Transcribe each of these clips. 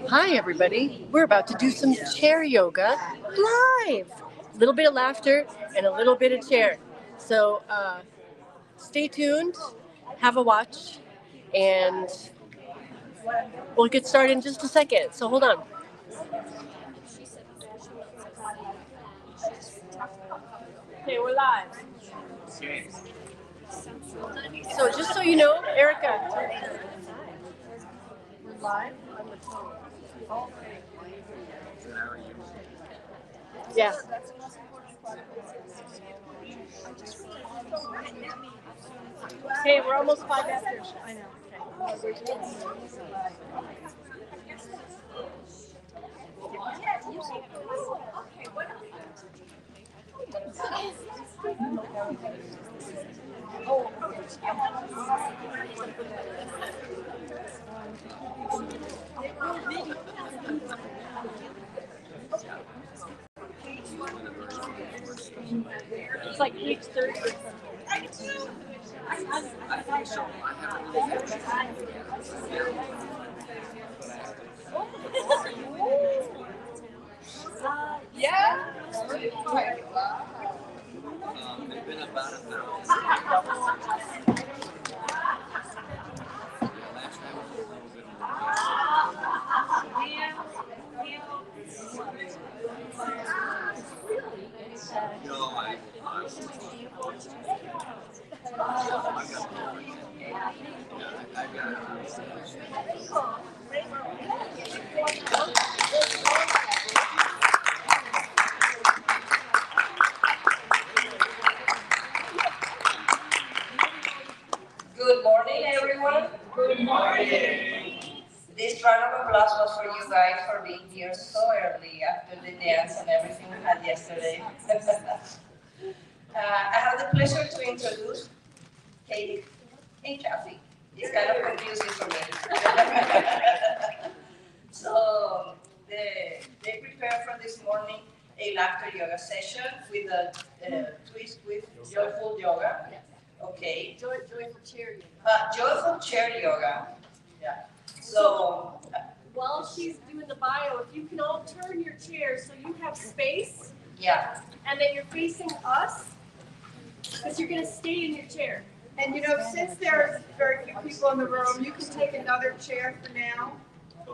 Hi, everybody. We're about to do some chair yoga live. A little bit of laughter and a little bit of chair. So stay tuned, have a watch, and we'll get started in just a second. So hold on. Okay, we're live. So just so you know, Erica, we're live on the phone. Yeah. Hey, we're almost 5 after. I know. Okay. It's like page 30 or something. Yeah. It's been about Good morning, everyone. Good morning. This round of applause was for you guys for being here so early after the dance and everything we had yesterday. I have the pleasure to introduce Katy and Kathy. It's kind of confusing for me. So they prepared for this morning a laughter yoga session with a twist with joyful yoga. Okay. Joyful chair yoga. Joyful chair yoga. Yeah. So while she's doing the bio, if you can all turn your chairs so you have space. Yeah. And that you're facing us, because you're going to stay in your chair. And since there's very few people in the room, you can take another chair for now.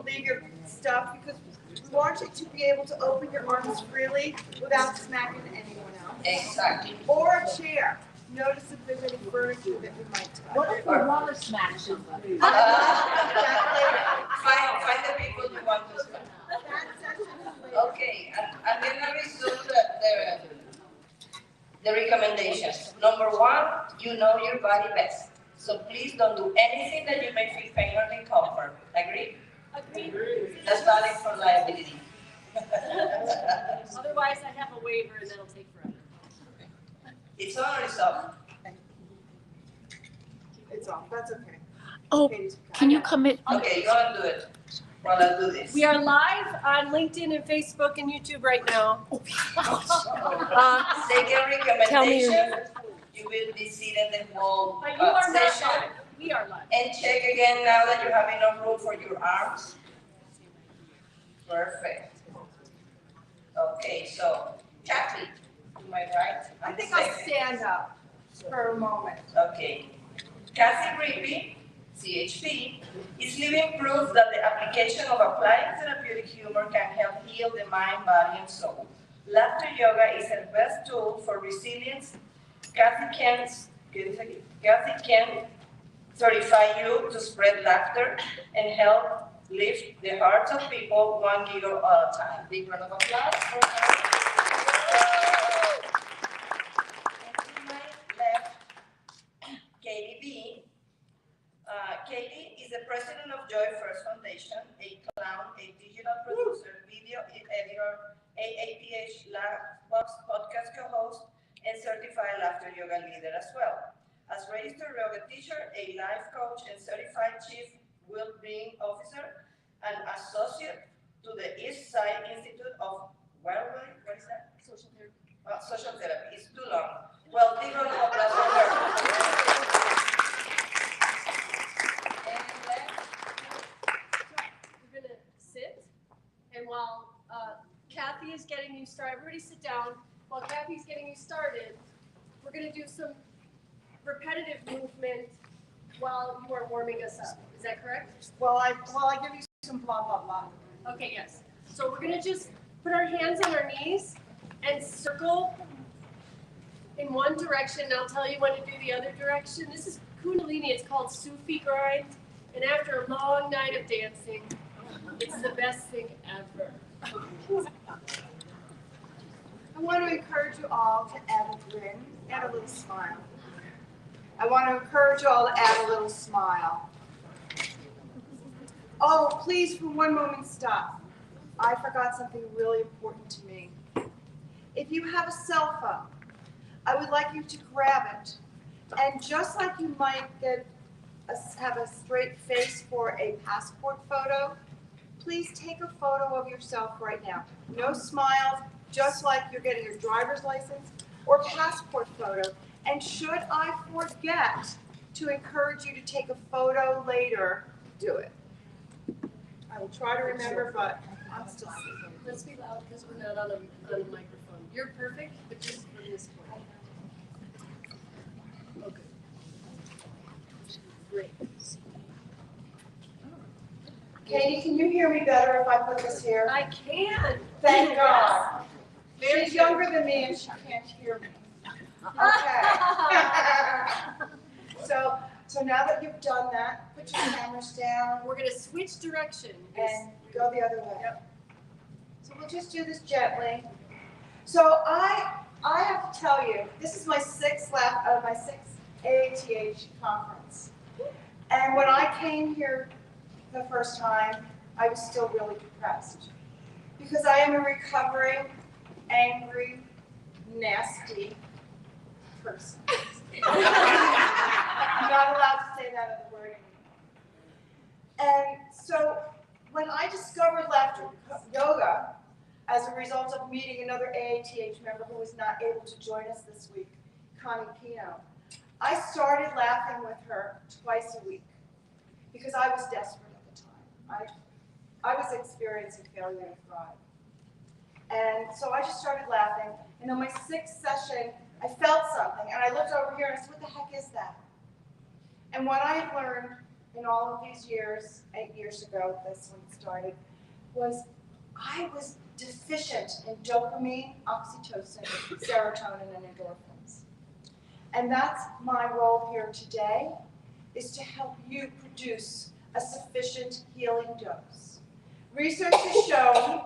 Leave your stuff because we want you to be able to open your arms freely without smacking anyone else. Exactly. Or a chair. Notice if there's any furniture that we might touch. What if the water smacks you? Find the people you want to smack. Okay, I'm going to resume the recommendations. Number one, you know your body best. So please don't do anything that you may feel pain or discomfort. Agree? Agreed. That's valid for liability. Otherwise, I have a waiver and that'll take forever. It's on or it's off? It's off. That's okay. Oh, can you come in? Okay, go and do it while I do this. We are live on LinkedIn and Facebook and YouTube right now. Second recommendation, you will be seated the whole But you are not session. live. We are live. And check again now that you have enough room for your arms. Perfect. Okay, so Kathy, to my right. I think I'll stand up for a moment. Okay. Kathy BEE, CHP, is living proof that the application of applying therapeutic humor can help heal the mind, body, and soul. Laughter yoga is her best tool for resilience. Kathy can certify you to spread laughter and help lift the hearts of people one giggle at a time. Big round of applause for her. And to my left, Katy BEE. Katy is the president of Joy First Foundation, a clown, a digital producer, video editor, AAPH podcast co-host, and certified laughter yoga leader as well. As registered yoga teacher, a life coach, and certified chief well-being officer, and associate to the East Side Institute of what is that? Social therapy. Social therapy. It's too long. Well, big round of applause for her. getting you started, everybody sit down. While Kathy's getting you started, we're going to do some repetitive movement while you are warming us up. Is that correct? Well, I give you some blah, blah, blah. Okay, yes. So we're going to just put our hands on our knees and circle in one direction. And I'll tell you when to do the other direction. This is Kundalini. It's called Sufi grind. And after a long night of dancing, it's the best thing ever. I want to encourage you all to add a grin and a little smile. I want to encourage you all to add a little smile. Oh, please, for one moment, stop. I forgot something really important to me. If you have a cell phone, I would like you to grab it, and just like you might have a straight face for a passport photo, please take a photo of yourself right now. No smiles, just like you're getting your driver's license or passport photo. And should I forget to encourage you to take a photo later, do it. I will try to remember, but I'm still sleeping. Let's be loud because we're not on a microphone. You're perfect, but just from this point. Okay. Great. Katie, can you hear me better if I put this here? I can. Thank God. Very She's good. younger than me and she can't hear me. Okay. So now that you've done that, put your cameras down We're going to switch direction. and go the other way. So we'll just do this gently. So I have to tell you, this is my sixth AATH conference. And when I came here the first time, I was still really depressed because I am a recovering, angry, nasty person. I'm not allowed to say that other word anymore. And so when I discovered laughter yoga as a result of meeting another AATH member who was not able to join us this week, Connie Pino, I started laughing with her twice a week because I was desperate at the time. I was experiencing failure to thrive. And so I just started laughing. And on my sixth session, I felt something. And I looked over here and I said, what the heck is that? And what I had learned in all of these years, 8 years ago, that's when it started, was I was deficient in dopamine, oxytocin, serotonin, and endorphins. And that's my role here today, is to help you produce a sufficient healing dose. Research has shown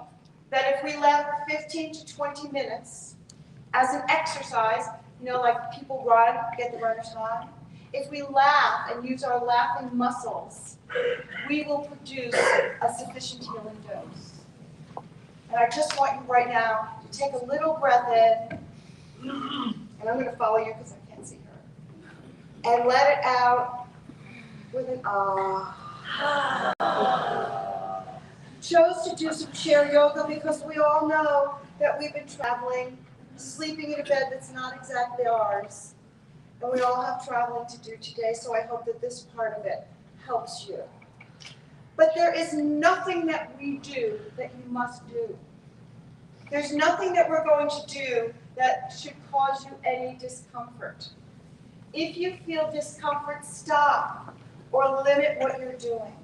that if we laugh for 15 to 20 minutes as an exercise, you know, like people run, get the runner's high, if we laugh and use our laughing muscles, we will produce a sufficient healing dose. And I just want you right now to take a little breath in, and I'm going to follow you because I can't see her, and let it out with an ah. Chose to do some chair yoga because we all know that we've been traveling, sleeping in a bed that's not exactly ours. And we all have traveling to do today, so I hope that this part of it helps you. But there is nothing that we do that you must do. There's nothing that we're going to do that should cause you any discomfort. If you feel discomfort, stop or limit what you're doing.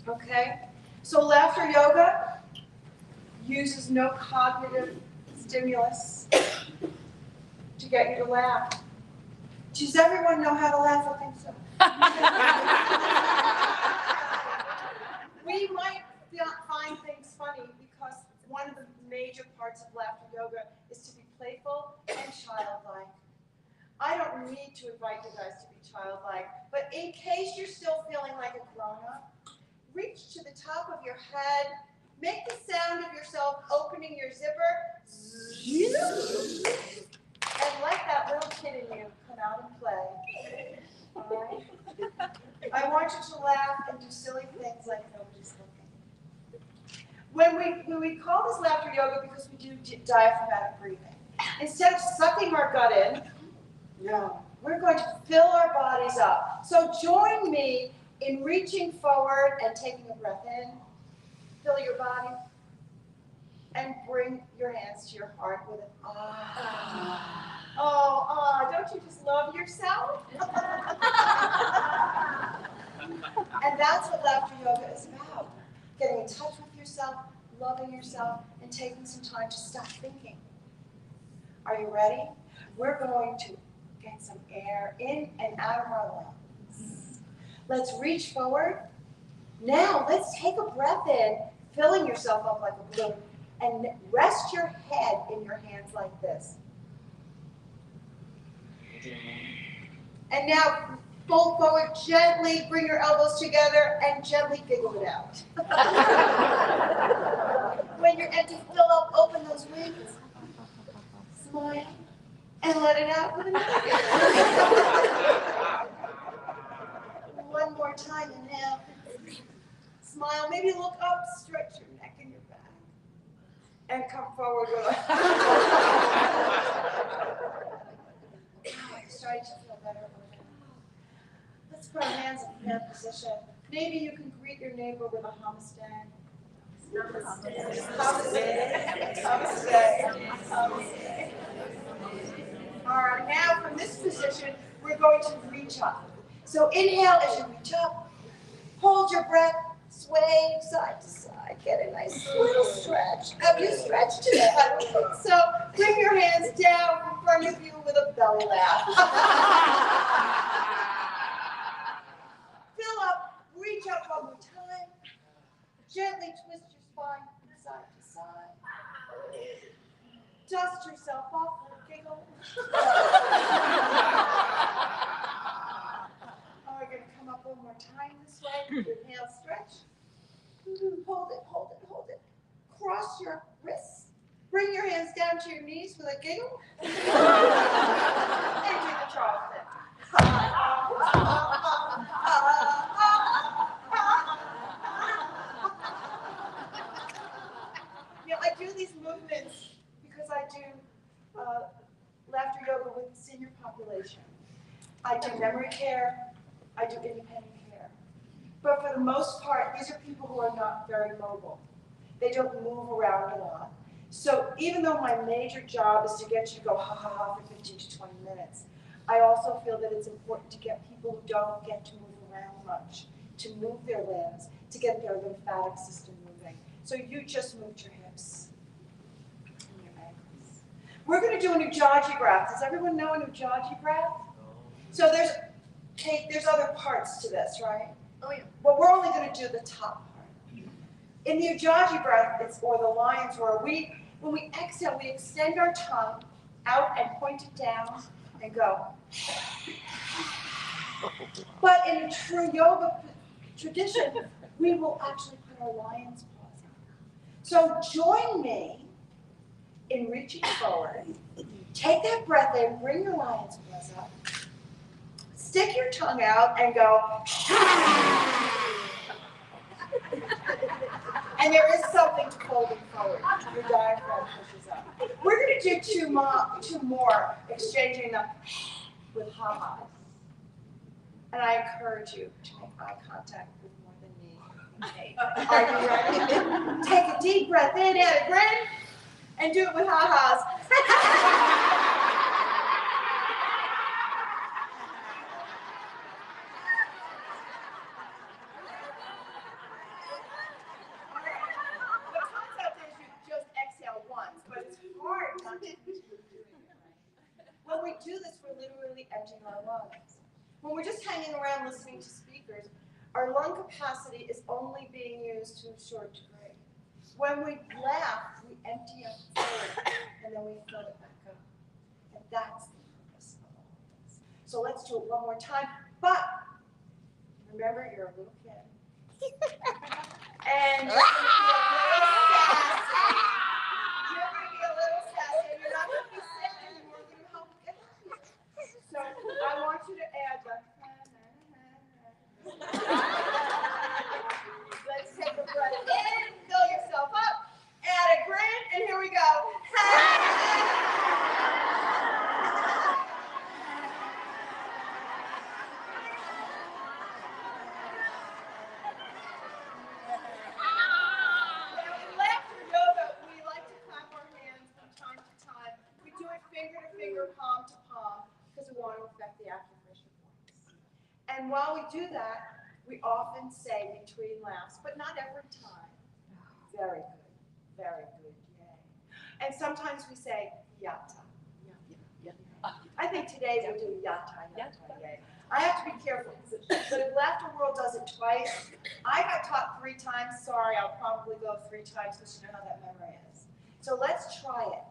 Okay? So laughter yoga uses no cognitive stimulus to get you to laugh. Does everyone know how to laugh? I think so. We might not find things funny because one of the major parts of laughter yoga is to be playful and childlike. I don't need to invite you guys to be childlike, but in case you're still feeling like a grown-up, reach to the top of your head, make the sound of yourself opening your zipper, and let that little kid in you come out and play. All right? I want you to laugh and do silly things like nobody's looking. When we call this laughter yoga because we do diaphragmatic breathing, instead of sucking our gut in, no, we're going to fill our bodies up. So join me in reaching forward and taking a breath in. Fill your body. And bring your hands to your heart with an ah. Oh, ah, don't you just love yourself? And that's what laughter yoga is about. Getting in touch with yourself, loving yourself, and taking some time to stop thinking. Are you ready? We're going to get some air in and out of our lungs. Let's reach forward. Now, let's take a breath in, filling yourself up like a balloon, and rest your head in your hands like this. And now, fold forward gently, bring your elbows together, and gently giggle it out. When you're empty, fill up, open those wings, smile, and let it out with another giggle. One more time, inhale. Smile, maybe look up, stretch your neck and your back. And come forward with a... You're starting to feel better. Let's put our hands in hand position. Maybe you can greet your neighbor with a namaste. Namaste. Namaste. All right, now from this position, we're going to reach up. So inhale as you reach up. Hold your breath. Sway side to side. Get a nice little stretch. Have you stretched today? I don't think so. Bring your hands down in front of you with a belly laugh. Fill up. Reach up one more time. Gently twist your spine from side to side. Dust yourself off with a giggle. We're going to come up one more time this way. Inhale, stretch. Hold it, hold it, hold it. Cross your wrists. Bring your hands down to your knees with a giggle. And do the Charleston. You know, I do these movements because I do laughter yoga with the senior population. I do memory care. I do independent care. But for the most part, these are people who are not very mobile. They don't move around a lot. So even though my major job is to get you to go ha ha ha for 15 to 20 minutes, I also feel that it's important to get people who don't get to move around much, to move their limbs, to get their lymphatic system moving. So you just moved your hips and your ankles. We're going to do an Ujjayi breath. Does everyone know an Ujjayi breath? So there's other parts to this, right? Oh yeah. But we're only going to do the top part. In the Ujjayi breath, or the lion's roar, when we exhale, we extend our tongue out and point it down and go. But in a true yoga tradition, we will actually put our lion's paws on. So join me in reaching forward. Take that breath in, bring your lion's paws up. Stick your tongue out and go. And there is something to folding forward. Your diaphragm pushes up. We're going to do two more, exchanging them with ha-has. And I encourage you to make eye contact with more than me and Kate. Are you ready? Take a deep breath in, add a grin, and do it with ha-has. When we do this, we're literally emptying our lungs. When we're just hanging around listening to speakers, our lung capacity is only being used to a short degree. When we laugh, we empty up forward, and then we fill it back up. And that's the purpose of all of this. So let's do it one more time. But remember, you're a little kid. And you're going to be a little sassy. You're going to be a little sassy, and you're not going to be sick anymore. We're going to help you get happy. So I want you to add the. Let's take a breath in, fill yourself up, add a grin, and here we go. do that, we often say between laughs, but not every time. Very good, very good, yay. And sometimes we say yatta. I think today we'll do yatta, yay. I have to be careful, because the laughter world does it twice. I got taught 3 times, sorry, I'll probably go 3 times, because you know how that memory is. So let's try it.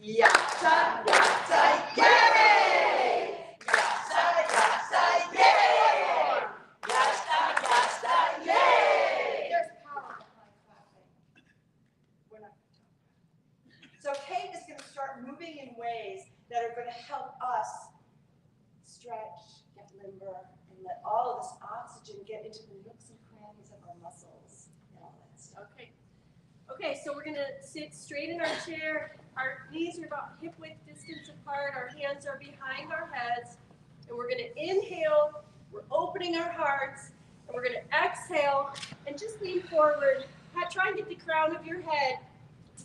Yatta, yatta, yay! Yatta, yatta, yay! Yatta, yatta, yay! There's power behind clapping. We're not going to talk. So Kate is going to start moving in ways that are going to help us stretch, get limber, and let all of this oxygen get into the nooks and crannies of our muscles and all that stuff. Okay. Okay, so we're gonna sit straight in our chair. Our knees are about hip width distance apart. Our hands are behind our heads. And we're gonna inhale. We're opening our hearts. And we're gonna exhale and just lean forward. Try and get the crown of your head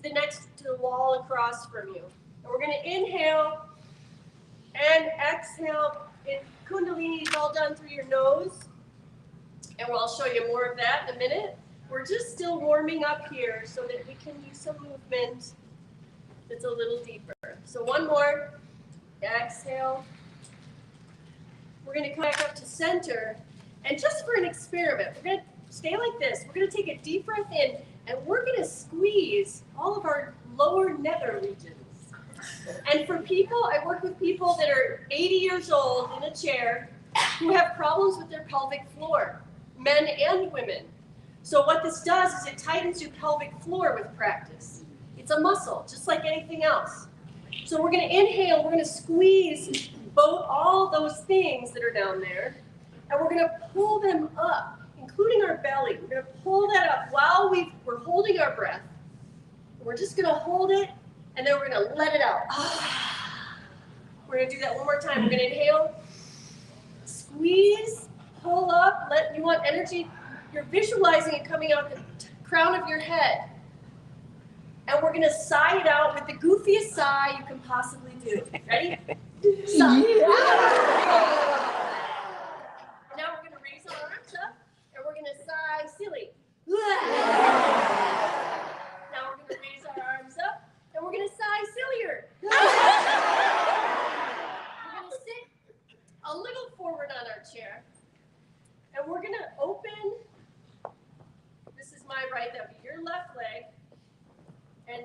to the wall across from you. And we're gonna inhale and exhale. And Kundalini is all done through your nose. And I'll show you more of that in a minute. We're just still warming up here so that we can use some movement that's a little deeper. So one more. Exhale. We're going to come back up to center. And just for an experiment, we're going to stay like this. We're going to take a deep breath in, and we're going to squeeze all of our lower nether regions. And for people, I work with people that are 80 years old in a chair who have problems with their pelvic floor, men and women. So what this does is it tightens your pelvic floor with practice. It's a muscle, just like anything else. So we're going to inhale, we're going to squeeze all those things that are down there, and we're going to pull them up, including our belly. We're going to pull that up while we're holding our breath. We're just going to hold it, and then we're going to let it out. We're going to do that one more time. We're going to inhale, squeeze, pull up, you want energy. You're visualizing it coming out the crown of your head. And we're going to sigh it out with the goofiest sigh you can possibly do. Ready? Sigh. Yeah. Now we're going to raise our arms up, and we're going to sigh silly. Now we're going to raise our arms up, and we're going to sigh sillier. We're going to sit a little forward on our chair, and we're going to open. This is my right, that would be your left leg. And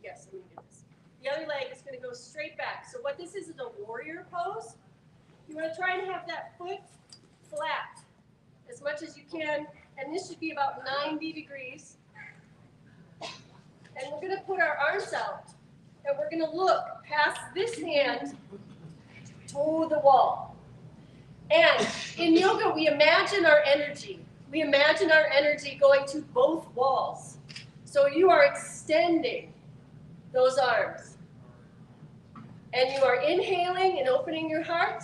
yes, let me do this. The other leg is going to go straight back. So what this is a warrior pose. You want to try and have that foot flat as much as you can. And this should be about 90 degrees. And we're going to put our arms out. And we're going to look past this hand to the wall. And in yoga, we imagine our energy. We imagine our energy going to both walls. So you are extending those arms. And you are inhaling and opening your heart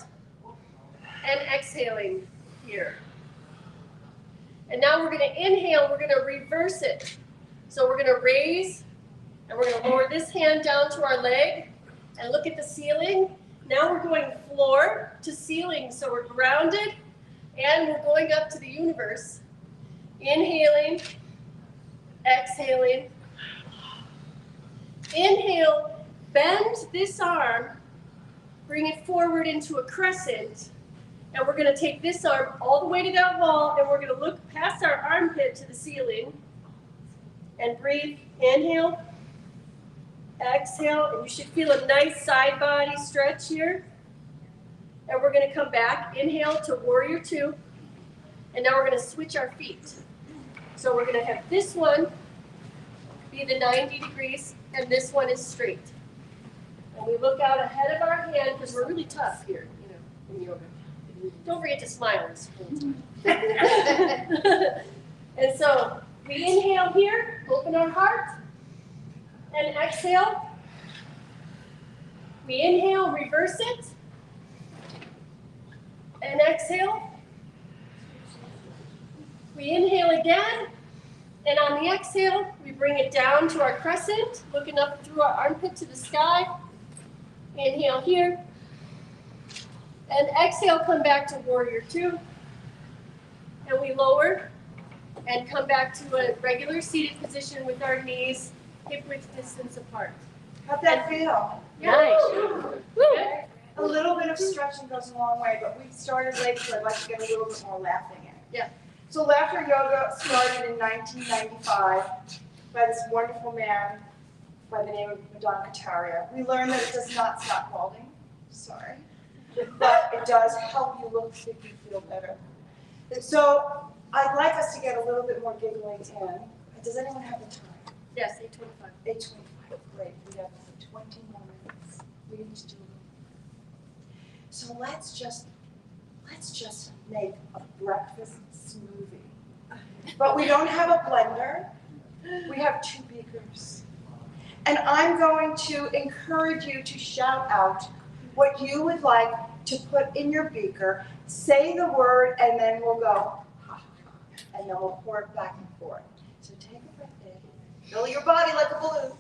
and exhaling here. And now we're going to inhale, we're going to reverse it. So we're going to raise and we're going to lower this hand down to our leg and look at the ceiling. Now we're going floor to ceiling, so we're grounded and we're going up to the universe. Inhaling, exhaling. Inhale, bend this arm, bring it forward into a crescent, and we're going to take this arm all the way to that wall, and we're going to look past our armpit to the ceiling, and breathe. Inhale, exhale, and you should feel a nice side body stretch here. And we're going to come back, inhale to warrior 2, and now we're going to switch our feet. So we're going to have this one be the 90 degrees, and this one is straight. And we look out ahead of our hand, because we're really tough here, in yoga. Don't forget to smile. And so we inhale here, open our heart, and exhale. We inhale, reverse it, and exhale. We inhale again, and on the exhale, we bring it down to our crescent, looking up through our armpit to the sky. Inhale here, And exhale, come back to warrior two. And we lower and come back to a regular seated position with our knees hip width distance apart. How'd that feel? Nice. Good. A little bit of stretching goes a long way, but we started late, so I'd like to get a little bit more laughing in. Yeah. So laughter yoga started in 1995 by this wonderful man by the name of Madonna Kataria. We learned that it does not stop balding, sorry, but it does help you look, think you feel better. So I'd like us to get a little bit more giggling in. Does anyone have the time? Yes, 8:25. 8:25, great, we have 20 more minutes. We need to do a little. So let's just make a breakfast smoothie. But we don't have a blender, we have 2 beakers. And I'm going to encourage you to shout out what you would like to put in your beaker, say the word, and then we'll go, ha, ha, and then we'll pour it back and forth. So take a breath in, fill your body like a balloon.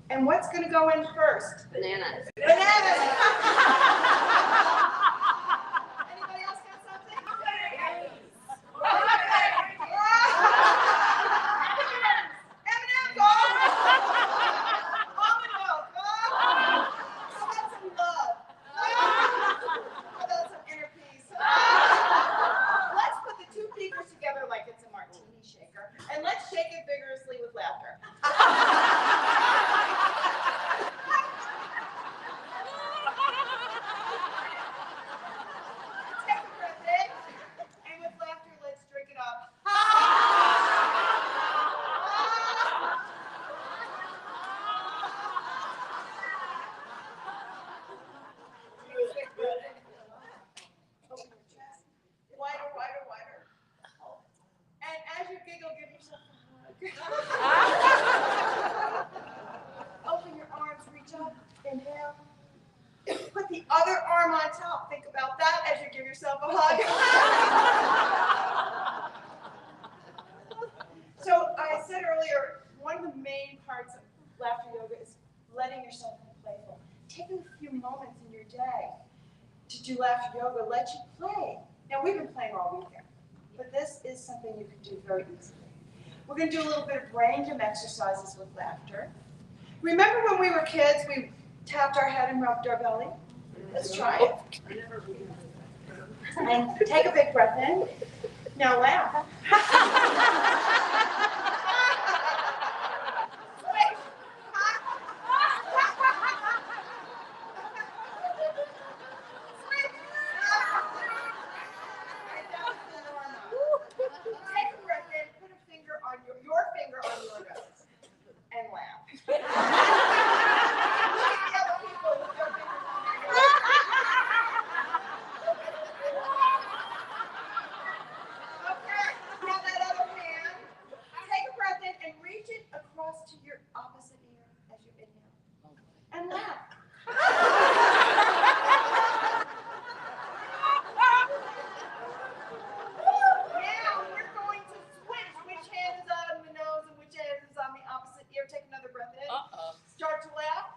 And what's gonna go in first? Bananas. Bananas! Anybody else got something? M&M's! Almond milk! How about some love? How about some inner peace? Let's put the 2 beakers together like it's a martini shaker, and let's shake it vigorously with laughter. Take a breath in, and with laughter, let's drink it up. Open your chest. Wider, wider, wider. And as you giggle, give yourself a hug. Open your arms, reach up, inhale. Put the other arm on top. Think about that as you give yourself a hug. So I said earlier, one of the main parts of laughter yoga is letting yourself be playful. Taking a few moments in your day to do laughter yoga, let you play. Now we've been playing all weekend, but this is something you can do very easily. We're going to do a little bit of range of exercises with laughter. Remember when we were kids, we tapped our head and rubbed our belly? Let's try it. And take a big breath in. Now laugh. Take a breath in, put a finger on your finger on your nose, and laugh. Look at the other people with their fingers on their nose. Okay, now that other hand, take a breath in and reach it across to your opposite ear as you inhale, and laugh. Now we're going to switch. Which hand is on the nose and which hand is on the opposite ear? Take another breath in. Start to laugh.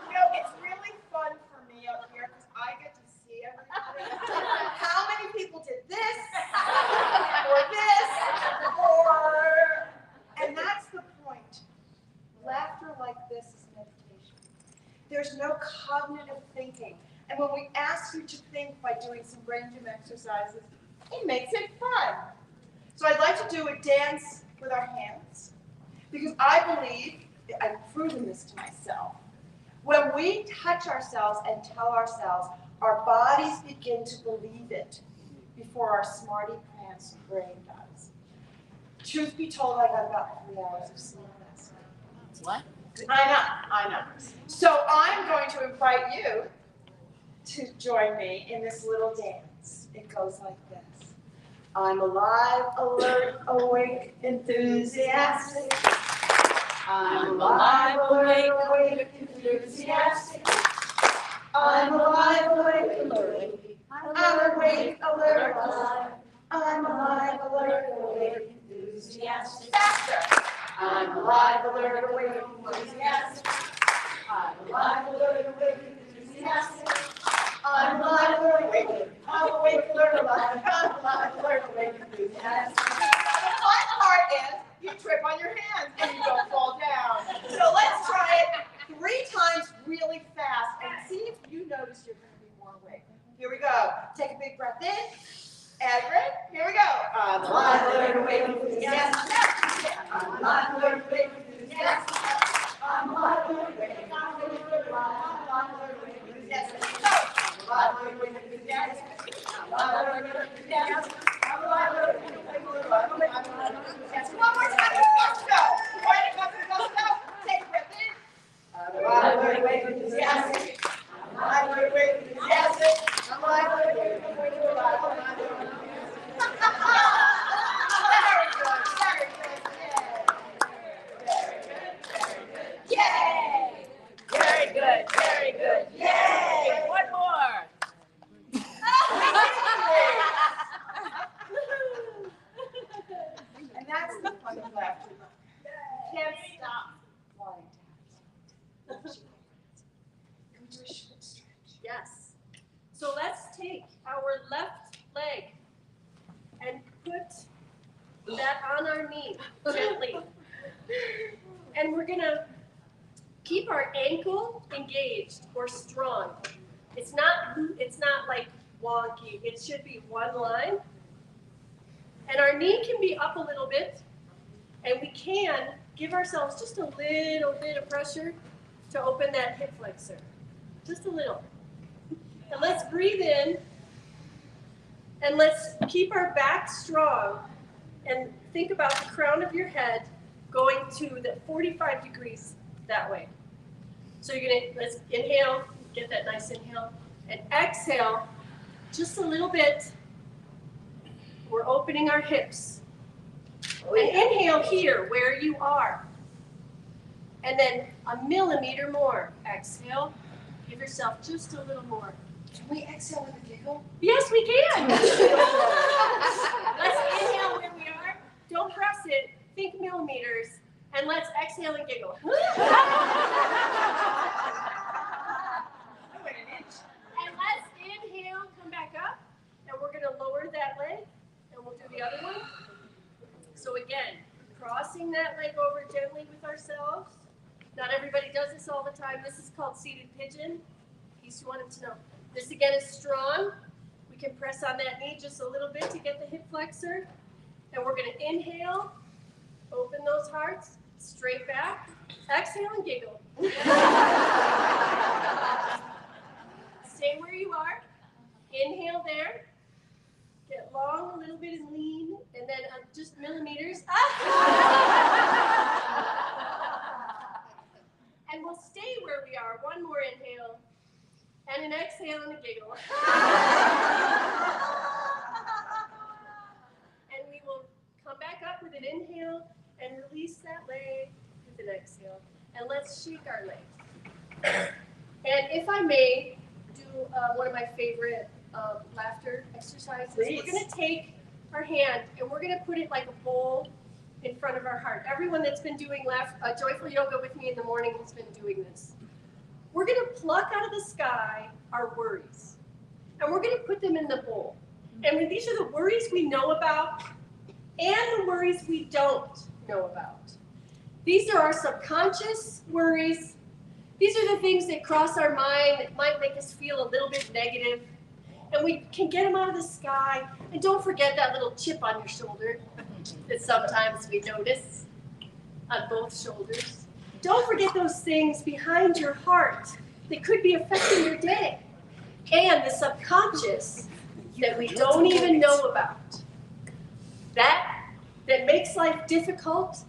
You know, it's really fun for me up here because I get to see everybody. How many people did this, or this, and that's the point. Laughter like this is meditation. There's no cognitive thinking. And when we ask you to think by doing some range of exercises, it makes it fun. So I'd like to do a dance with our hands, because I believe, I've proven this to myself, when we touch ourselves and tell ourselves, our bodies begin to believe it before our smarty pants brain does. Truth be told, I got about 3 hours of sleep last night. What? I know. So I'm going to invite you to join me in this little dance. It goes like this. I'm alive, alert, awake, enthusiastic. I'm alive, alert, awake, enthusiastic. I'm alive, awake, alert. I'm awake, alert, alive. I'm alive, alert, awake, enthusiastic. Faster. I'm alive, alert, awake, enthusiastic. I'm alive, alert, awake, enthusiastic. I'm alive, alert, awake. I'm awake, alert, alive. I'm alive, alert, awake, enthusiastic. The fun part is you trip on your hands and you don't fall down. So let's try it 3 times really fast and see if you notice you're going to be more awake. Here we go. Take a big breath in. And breathe. Here we go. I'm alive, alert, awake, enthusiastic. I'm alive, alert, awake, enthusiastic. I'm alive, alert, awake, I'm alive, alert, awake, enthusiastic. I'm alive, alert, awake, enthusiastic. I'm alive, alert, awake, enthusiastic. I'm alive, alert, awake, enthusiastic. One more time. Let's go. Ready? Let's go. Take a breath in. I'm alive, alert, awake, enthusiastic. I'm alive, alert, awake, enthusiastic. I'm alive, alert, awake, enthusiastic. Very good, very good, yay! Very good, very good, yay! One more. And that's the fun of laughter. You can't stop wanting to have fun. Can we do a short stretch? Yes. So let's take our left leg and put that on our knee gently. And we're gonna keep our ankle engaged or strong. It's not like wonky. It should be one line. And our knee can be up a little bit, and we can give ourselves just a little bit of pressure to open that hip flexor. Just a little. And let's breathe in, and let's keep our back strong, and think about the crown of your head going to the 45 degrees that way. So let's inhale, get that nice inhale, and exhale just a little bit. We're opening our hips. And inhale here where you are. And then a millimeter more. Exhale. Give yourself just a little more. Can we exhale with a giggle? Yes, we can. Let's inhale where we are. Don't press it. Think millimeters. And let's exhale and giggle. And let's inhale, come back up. And we're going to lower that leg. And we'll do the other one. So again, crossing that leg over gently with ourselves. Not everybody does this all the time. This is called seated pigeon. In case you wanted to know. This again is strong. We can press on that knee just a little bit to get the hip flexor. And we're going to inhale, open those hearts, straight back, exhale and giggle. Stay where you are. Inhale there. Get long a little bit and lean, and then just millimeters. And we'll stay where we are. One more inhale, and an exhale and a giggle. And we will come back up with an inhale and release that leg with an exhale. And let's shake our legs. And if I may do one of my favorite laughter exercises. Please. We're going to take our hand and we're going to put it like a bowl in front of our heart. Everyone that's been doing joyful yoga with me in the morning has been doing this. We're going to pluck out of the sky our worries, and we're going to put them in the bowl. And these are the worries we know about and the worries we don't know about. These are our subconscious worries. These are the things that cross our mind that might make us feel a little bit negative. And we can get them out of the sky. And don't forget that little chip on your shoulder that sometimes we notice on both shoulders. Don't forget those things behind your heart that could be affecting your day. And the subconscious that we don't even know about. That makes life difficult,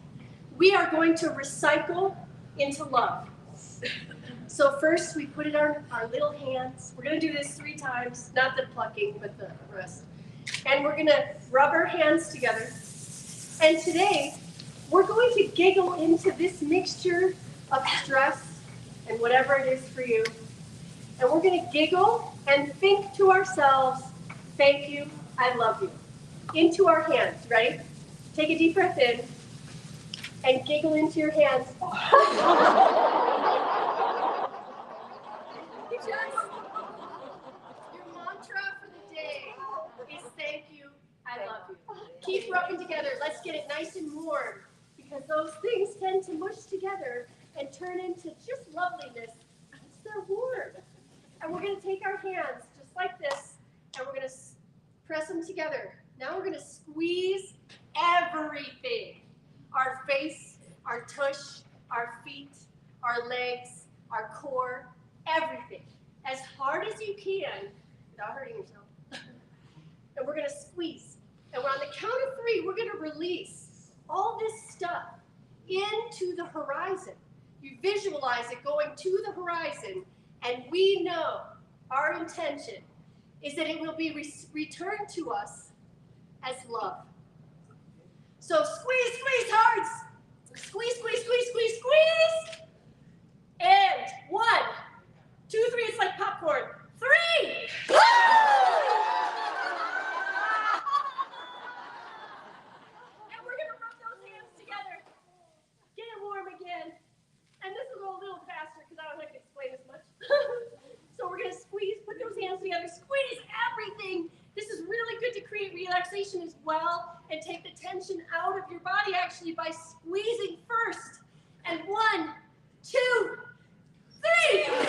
we are going to recycle into love. So first we put it on our little hands. We're going to do this 3 times, not the plucking, but the rest. And we're going to rub our hands together. And today, we're going to giggle into this mixture of stress and whatever it is for you. And we're gonna giggle and think to ourselves, thank you, I love you. Into our hands, ready? Take a deep breath in and giggle into your hands. Your mantra for the day is thank you, I love you. Keep rubbing together. Let's get it nice and warm because those things tend to mush together and turn into just loveliness once they're warm. And we're going to take our hands just like this and we're going to press them together. Now we're going to squeeze everything. Our face, our tush, our feet, our legs, our core, everything. As hard as you can without hurting yourself. And we're going to squeeze. And on the count of 3, we're going to release all this stuff into the horizon. You visualize it going to the horizon, and we know our intention is that it will be returned to us as love. So squeeze, squeeze, hearts. Squeeze, squeeze, squeeze, squeeze, squeeze. And 1, 2, 3, it's like popcorn. 3! And we're going to rub those hands together. Get it warm again. And this will go a little faster because I don't have to explain as much. So we're going to squeeze, put those hands together, squeeze everything. This is really good to create relaxation as well and take the tension out of your body actually by squeezing first. And 1, 2, 3. And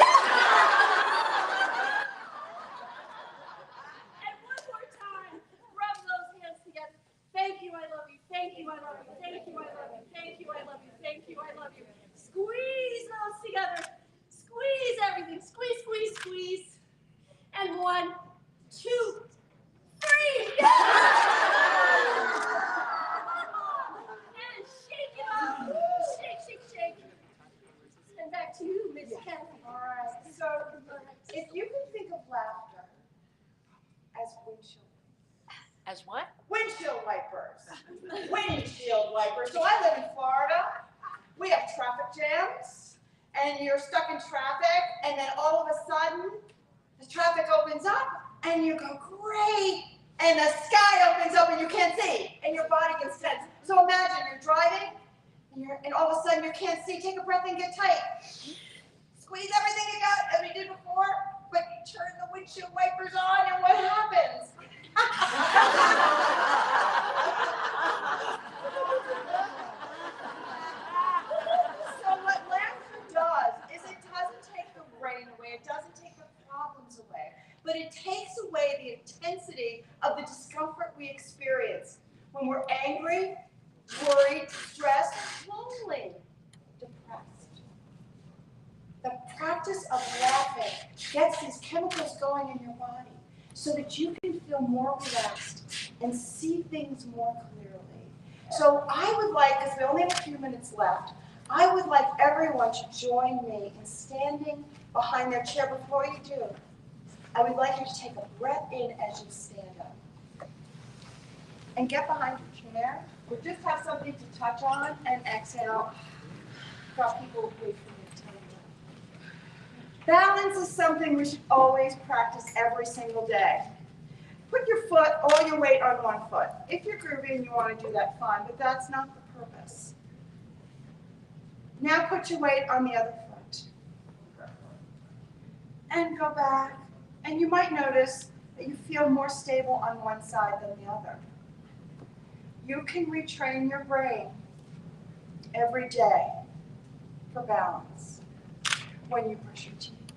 one more time, rub those hands together. Thank you, I love you. Thank you, I love you. Thank you, I love you. Thank you, I love you. Thank you, I love you. Squeeze those together. Squeeze everything. Squeeze, squeeze, squeeze. And 1, 2, 3. And shake it off. Shake, shake, shake. And back to you, Miss Kathy. All right. So if you can think of laughter as windshield. As what? Windshield wipers. Windshield wipers. So I live in Florida. We have traffic jams, and you're stuck in traffic, and then all of a sudden, the traffic opens up, and you go, great, and the sky opens up, and you can't see, and your body gets tense. So imagine you're driving, and all of a sudden you can't see. Take a breath and get tight. Squeeze everything you got, as we did before, but you turn the windshield wipers on, and what happens? So what laughter does is it doesn't take the rain away, it doesn't take the problems away, but it takes away the intensity of the discomfort we experience when we're angry, worried, stressed, lonely, depressed. The practice of laughing gets these chemicals going in your body so that you can feel more relaxed and see things more clearly. So I would like, because we only have a few minutes left, I would like everyone to join me in standing behind their chair. Before you do, I would like you to take a breath in as you stand up. And get behind your chair, or just have something to touch on, and exhale. Draw people away from your table. Balance is something we should always practice every single day. Put your foot, all your weight on one foot. If you're groovy and you want to do that, fine, but that's not the purpose. Now put your weight on the other foot. And go back. And you might notice that you feel more stable on one side than the other. You can retrain your brain every day for balance. When you brush your teeth,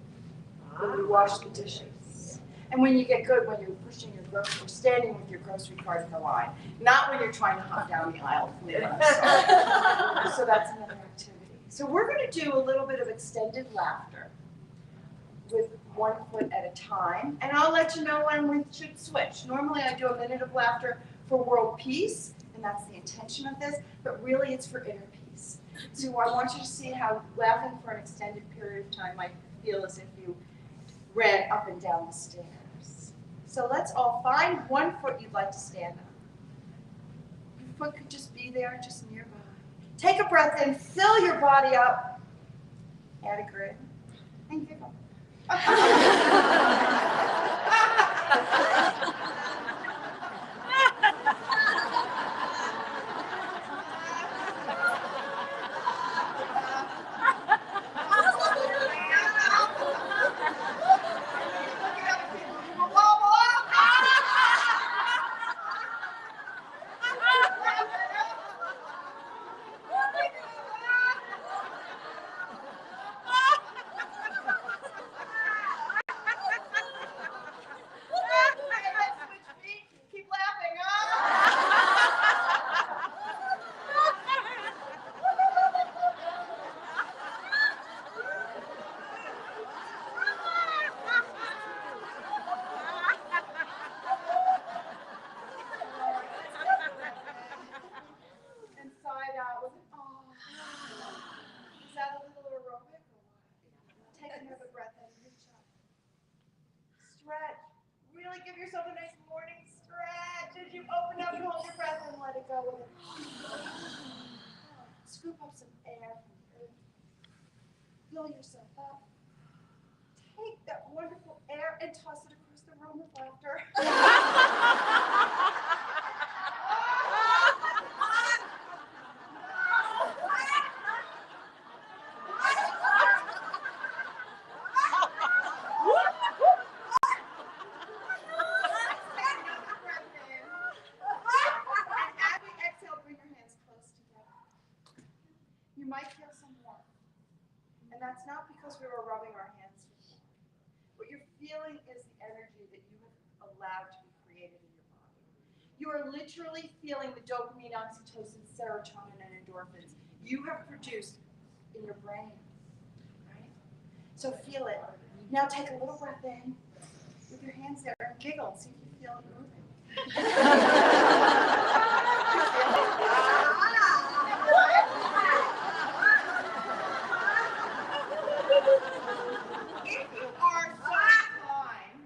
when you wash the dishes, and when you get good when you're pushing your grocery, standing with your grocery cart in the line, not when you're trying to hunt down the aisle for So that's another activity. So we're going to do a little bit of extended laughter with one foot at a time, and I'll let you know when we should switch. Normally I do a minute of laughter for world peace, and that's the intention of this, but really it's for inner peace. So I want you to see how laughing for an extended period of time might feel as if you ran up and down the stairs. So let's all find one foot you'd like to stand on. Your foot could just be there, just nearby. Take a breath in, fill your body up, add a grin, and giggle. Keep laughing, Inside out with Is that a little aerobic or what? Take another breath in, reach up. Stretch. Really give yourself a nice morning stretch as you open up and hold your breath and let it go with it. Scoop up some air from the earth. Fill yourself up. Take that wonderful air and toss it across the room with laughter. You might feel some warmth, and that's not because we were rubbing our hands before. What you're feeling is the energy that you have allowed to be created in your body. You are literally feeling the dopamine, oxytocin, serotonin, and endorphins you have produced in your brain, right? So feel it. Now take a little breath in with your hands there and giggle and see if you feel it moving. If you are so inclined,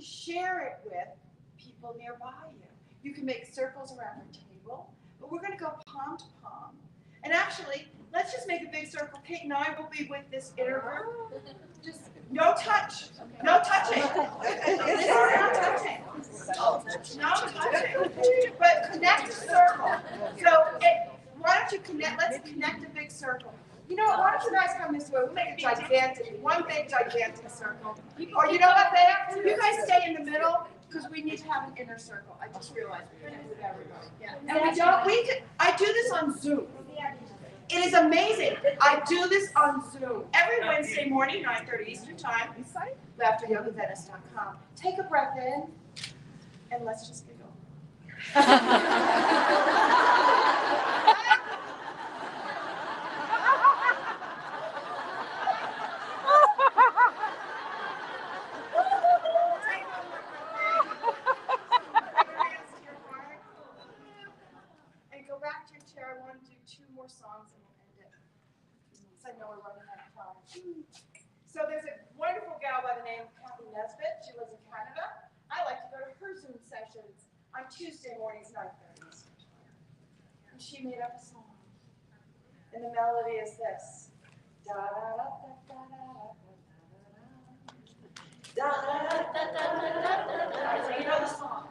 share it with people nearby you. You can make circles around the table, but we're going to go palm to palm. And actually, let's just make a big circle. Kate and I will be with this inner group. Just no touch. No touching. This is not touching. No touching. But connect the circle. So why don't you connect? Let's connect a big circle. You know what? Why don't you guys come this way? We'll make a gigantic, one big gigantic circle. Or you know what, Bea? You guys stay in the middle because we need to have an inner circle. I just realized we can't with everybody. Yeah. And we don't. I do this on Zoom. It is amazing. I do this on Zoom every Wednesday morning, 9:30 Eastern Time. LaughterYogaVenice.com. Take a breath in, and let's just giggle. I want to do 2 more songs and we'll end it. So I know we're running out of time. So there's a wonderful gal by the name of Katy BEE. She lives in Canada. I like to go to her Zoom sessions on Tuesday mornings, 9:30. And she made up a song. And the melody is this. Da da da da da da da. So you know the song.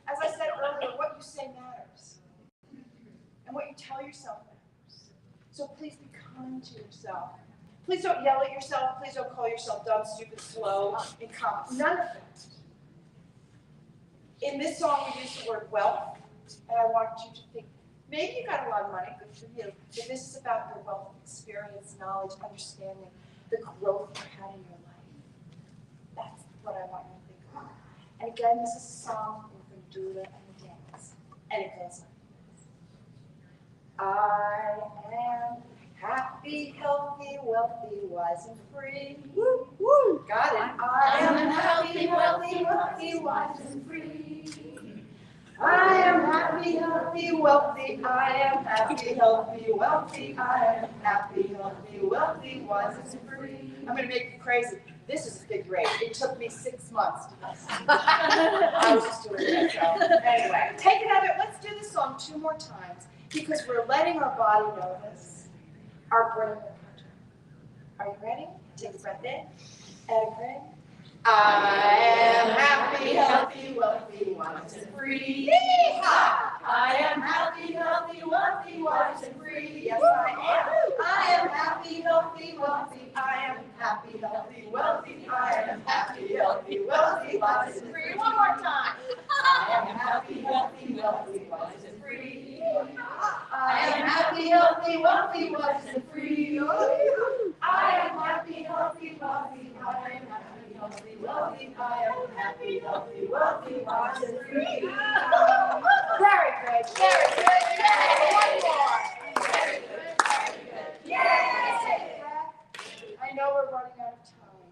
As I said earlier, what you say matters. And what you tell yourself matters. So please be kind to yourself. Please don't yell at yourself. Please don't call yourself dumb, stupid, slow, and calm. None of it. In this song, we use the word wealth, and I want you to think, maybe you got a lot of money, good for you, but this is about the wealth of experience, knowledge, understanding, the growth you had in your life. That's what I want you to think about. And again, this is a song with a doula and a dance, and it goes like, I am happy, healthy, wealthy, wise, and free. Woo, woo, got it. I am happy, wealthy, wise, and free. I am happy, healthy, wealthy. I am happy, healthy, wealthy. I am happy, healthy, wealthy, wise, and free. I'm going to make you crazy. This is a big rate. It took me 6 months to do this. I was just doing it. So anyway, take another. Let's do this song 2 more times. Because we're letting our body know this, our brain will catch up. Are you ready? Take a breath in. Edgar. I am happy, healthy, wealthy, wise, and free. Yeehaw! I am happy, healthy, wealthy, wise, and free. Yes, I am. I am happy, healthy, wealthy. I am happy, healthy, wealthy. I am happy, healthy, wealthy, wise, and free. One more time. I am happy, healthy, wealthy, wise, and free. I am happy, healthy, wealthy, wise, and free. I am happy, healthy, wealthy. I am happy, healthy, wealthy. I am happy, healthy, wealthy, wise, and free. Very good, very good. Yay! One more. Very good, very good. Yay! I know we're running out of time.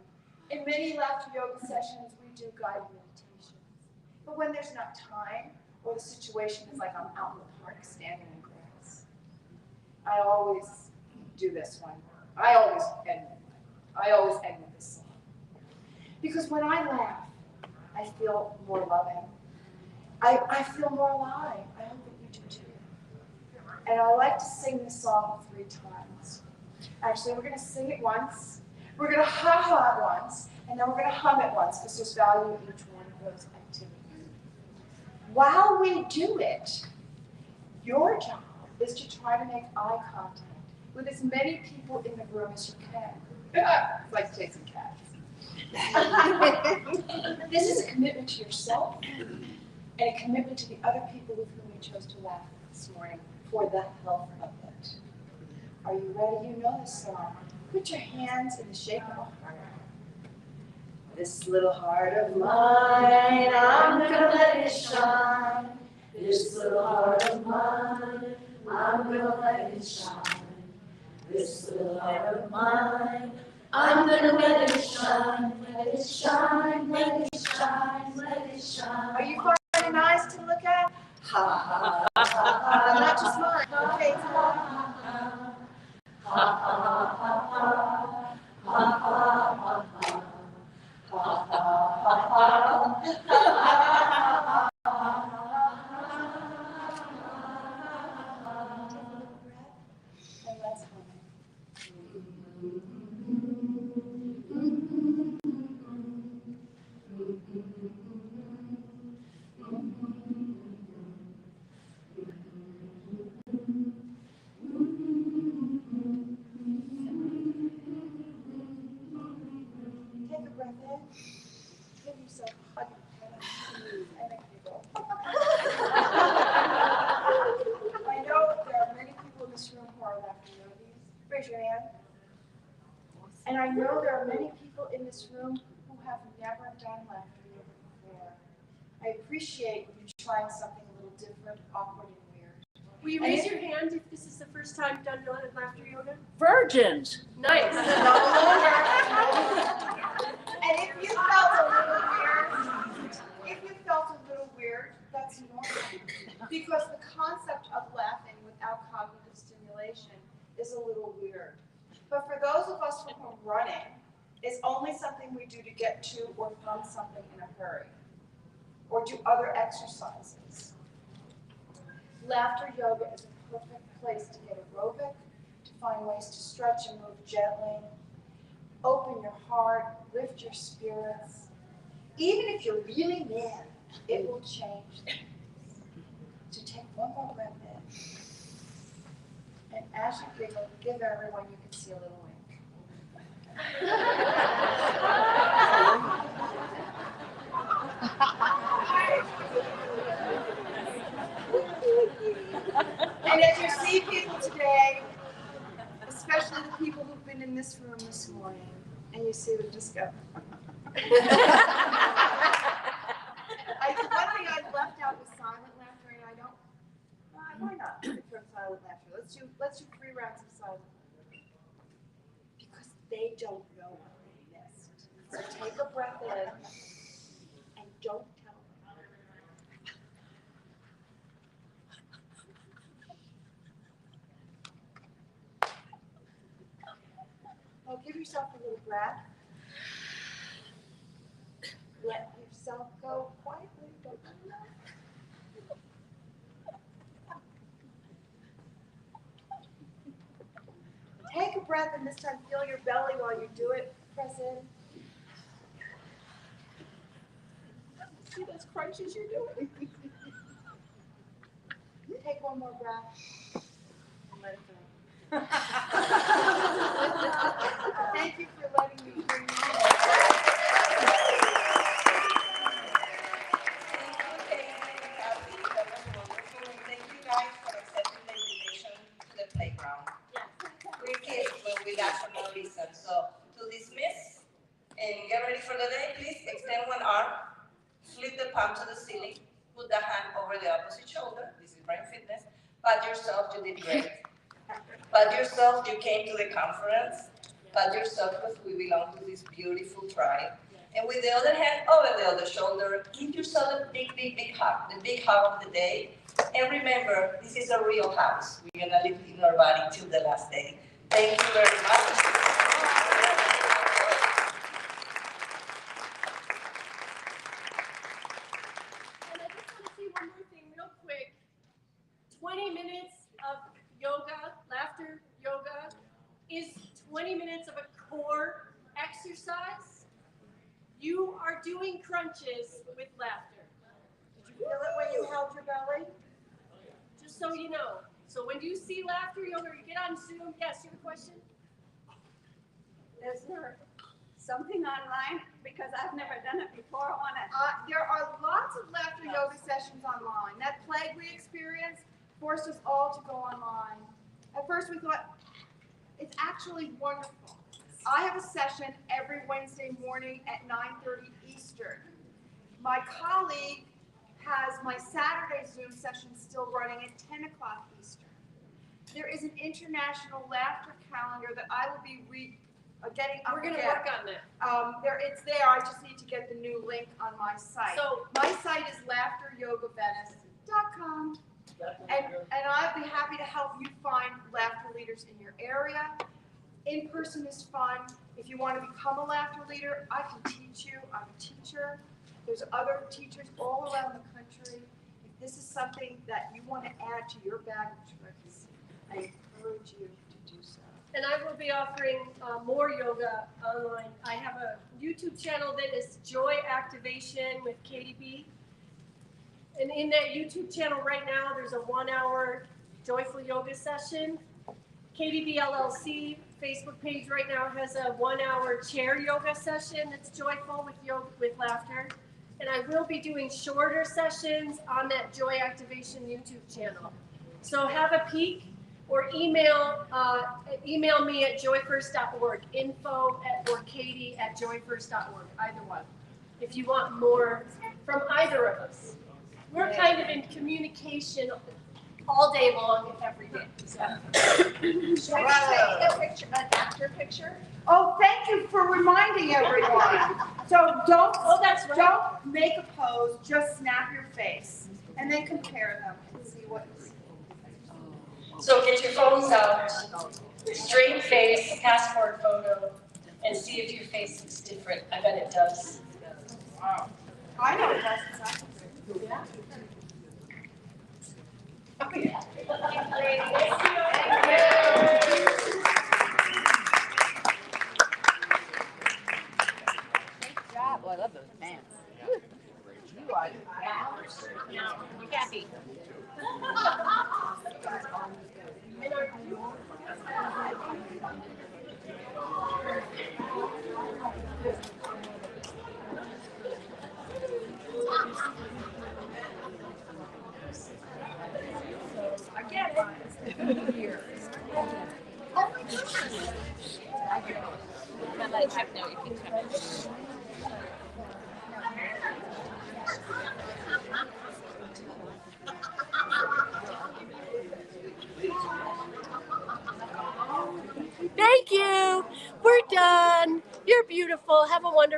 In many laughter yoga sessions, we do guided meditations. But when there's not time, or the situation is like I'm out in the park standing in grass, I always do this one. I always end with this song. Because when I laugh, I feel more loving. I feel more alive. I hope that you do too. And I like to sing this song 3 times. Actually, we're going to sing it once, we're going to ha-ha it once, and then we're going to hum it once, because there's value in each one of those activities. While we do it, your job is to try to make eye contact with as many people in the room as you can. It's like chasing cats. This is a commitment to yourself and a commitment to the other people with whom you chose to laugh this morning for the health of it. Are you ready? You know this song. Put your hands in the shape of a heart. This little heart of mine, I'm gonna let it shine. This little heart of mine, I'm gonna let it shine. This little heart of mine, I'm gonna let it shine. Let it shine, let it shine, let it shine. Are you finding nice to look at? Ha ha ha ha. Not just mine. Okay, it's ha ha ha. Ha ha ha ha. Ha ha ha ha. And let's hum it. Take a breath in. Give yourself a hug and then you go. I know there are many people in this room who are laughter yogis. Raise your hand. And I know there are many people in this room who have never done laughter yoga before. I appreciate you trying something a little different, awkward, and weird. Will you raise your hand if this is the first time you've done laughter yoga? Virgins. Nice. And if you felt a little weird, that's normal. Because the concept of laughing without cognitive stimulation is a little weird. But for those of us who are running, it's only something we do to get to or from something in a hurry, or do other exercises. Laughter yoga is a perfect place to get aerobic, to find ways to stretch and move gently, open your heart, lift your spirits. Even if you're really mad, it will change things. So take one more breath in. And as you giggle, give everyone you can see a little wink. And as you see people today, especially the people who've been in this room this morning, and you see them just go. One thing I left out was silent laughter, and I don't. Why not? From silent laughter. Let's do 3 rounds of silent laughter. Because they don't know what they missed. So take a breath in and don't tell them. Well, give yourself a little breath. Let yourself go quietly. Don't do that. Take a breath and this time feel your belly while you do it. Press in. See those crunches you're doing? Take one more breath. And let it go. Thank you for letting me hear you. Thank you guys for accepting the invitation to the playground. We're kids, but we got for no reason. So to dismiss and get ready for the day, please extend one arm, flip the palm to the ceiling, put the hand over the opposite shoulder. This is brain fitness. Pat yourself, you did great. Pat yourself, you came to the conference. Pat yourself because we belong to this beautiful tribe. And with the other hand over the other shoulder, give yourself a big, big, big hug, the big hug of the day. And remember, this is a real house. We're going to live in our body till the last day. Thank you very much. And I just want to say one more thing real quick. 20 minutes of yoga, laughter yoga, is 20 minutes of a core exercise. You are doing crunches with laughter. Did you feel it when you held your belly? Just so you know. So when you see laughter yoga, you get on Zoom. Yes, you have a question? Is there something online? Because I've never done it before on it. There are lots of laughter yoga sessions online. That plague we experienced forced us all to go online. At first we thought, it's actually wonderful. I have a session every Wednesday morning at 9:30 Eastern. My colleague has my Saturday Zoom session still running at 10 o'clock Eastern. There is an international laughter calendar that I will be getting up We're going to again. work on that. It's there. I just need to get the new link on my site. So My site is laughteryogavenice.com. And I'd be happy to help you find laughter leaders in your area. In person is fun. If you want to become a laughter leader, I can teach you. I'm a teacher. There's other teachers all around the country. If this is something that you want to add to your baggage list, I encourage you to do so. and I will be offering more yoga online. I have a YouTube channel that is Joy Activation with Katy BEE. And in that YouTube channel right now, there's a 1-hour joyful yoga session. Katy BEE LLC Facebook page right now has a 1-hour chair yoga session that's joyful with laughter. And I will be doing shorter sessions on that Joy Activation YouTube channel. So have a peek or email me at joyfirst.org, or katie@joyfirst.org, either one, if you want more from either of us. We're kind of in communication all day long, every day. So. Should I take a picture, an after picture? Oh, thank you for reminding everyone. So don't make a pose, just snap your face and then compare them and see what you see. So get your phones out, straight face, passport photo, and see if your face looks different. I bet it does. Wow. I know it does. Yeah. Okay. Great job. Oh, I love those pants. You are happy. I get it. But like, I know you can come in. Thank you. We're done. You're beautiful. Have a wonderful